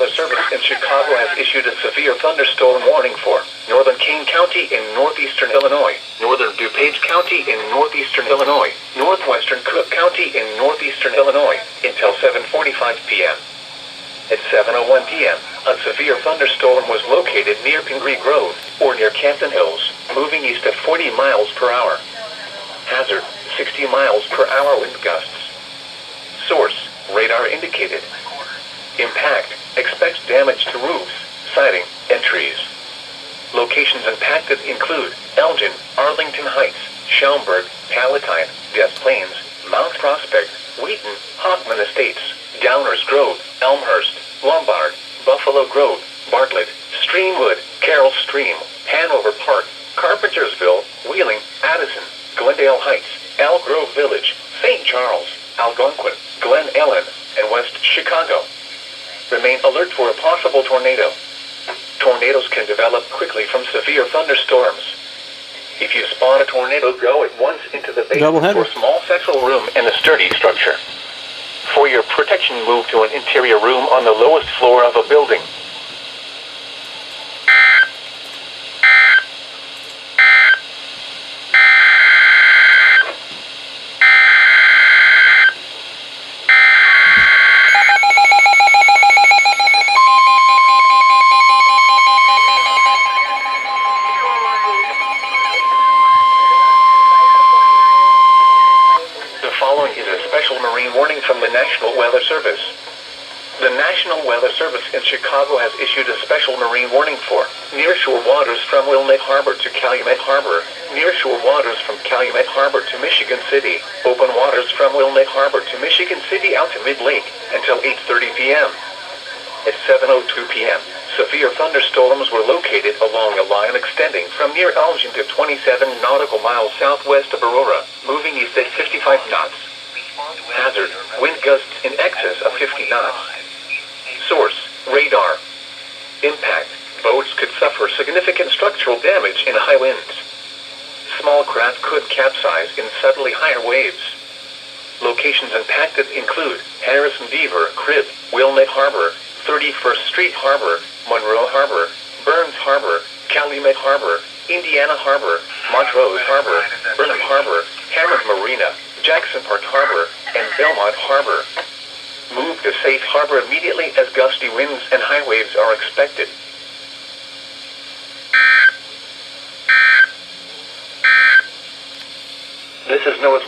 Weather Service in Chicago has issued a severe thunderstorm warning for northern Kane County in northeastern Illinois, northern Dupage County in northeastern Illinois, northwestern Cook County in northeastern Illinois, until 7:45 p.m. At 7:01 p.m., a severe thunderstorm was located near Pingree Grove, or near Campton Hills, moving east at 40 miles per hour. Hazard, 60 miles per hour wind gusts. Source, radar indicated. Impact, expects damage to roofs, siding, and trees. Locations impacted include Elgin, Arlington Heights, Schaumburg, Palatine, Des Plaines, Mount Prospect, Wheaton, Hoffman Estates, Downers Grove, Elmhurst, Lombard, Buffalo Grove, Bartlett, Streamwood, Carroll Stream, Hanover Park, Carpentersville, Wheeling, Addison, Glendale Heights, Elk Grove Village, St. Charles, Algonquin, Glen Ellen, and West Chicago. Remain alert for a possible tornado. Tornadoes can develop quickly from severe thunderstorms. If you spot a tornado, go at once into the basement for a small central room and a sturdy structure. For your protection, move to an interior room on the lowest floor of a building. Warning from the National Weather Service. The National Weather Service in Chicago has issued a special marine warning for nearshore waters from Wilmette Harbor to Calumet Harbor, nearshore waters from Calumet Harbor to Michigan City, open waters from Wilmette Harbor to Michigan City out to Mid-Lake until 8:30 p.m. At 7:02 p.m., severe thunderstorms were located along a line extending from near Elgin to 27 nautical miles southwest of Aurora, moving east at 55 knots. Hazard, wind gusts in excess of 50 knots. Source, radar. Impact, boats could suffer significant structural damage in high winds. Small craft could capsize in suddenly higher waves. Locations impacted include Harrison Beaver, Crib, Wilmette Harbor, 31st Street Harbor, Monroe Harbor, Burns Harbor, Calumet Harbor, Indiana Harbor, Montrose Harbor, Burnham Harbor, Hammond Marina, Jackson Park Harbor, and Belmont Harbor. Move to safe harbor immediately as gusty winds and high waves are expected. This is Noaa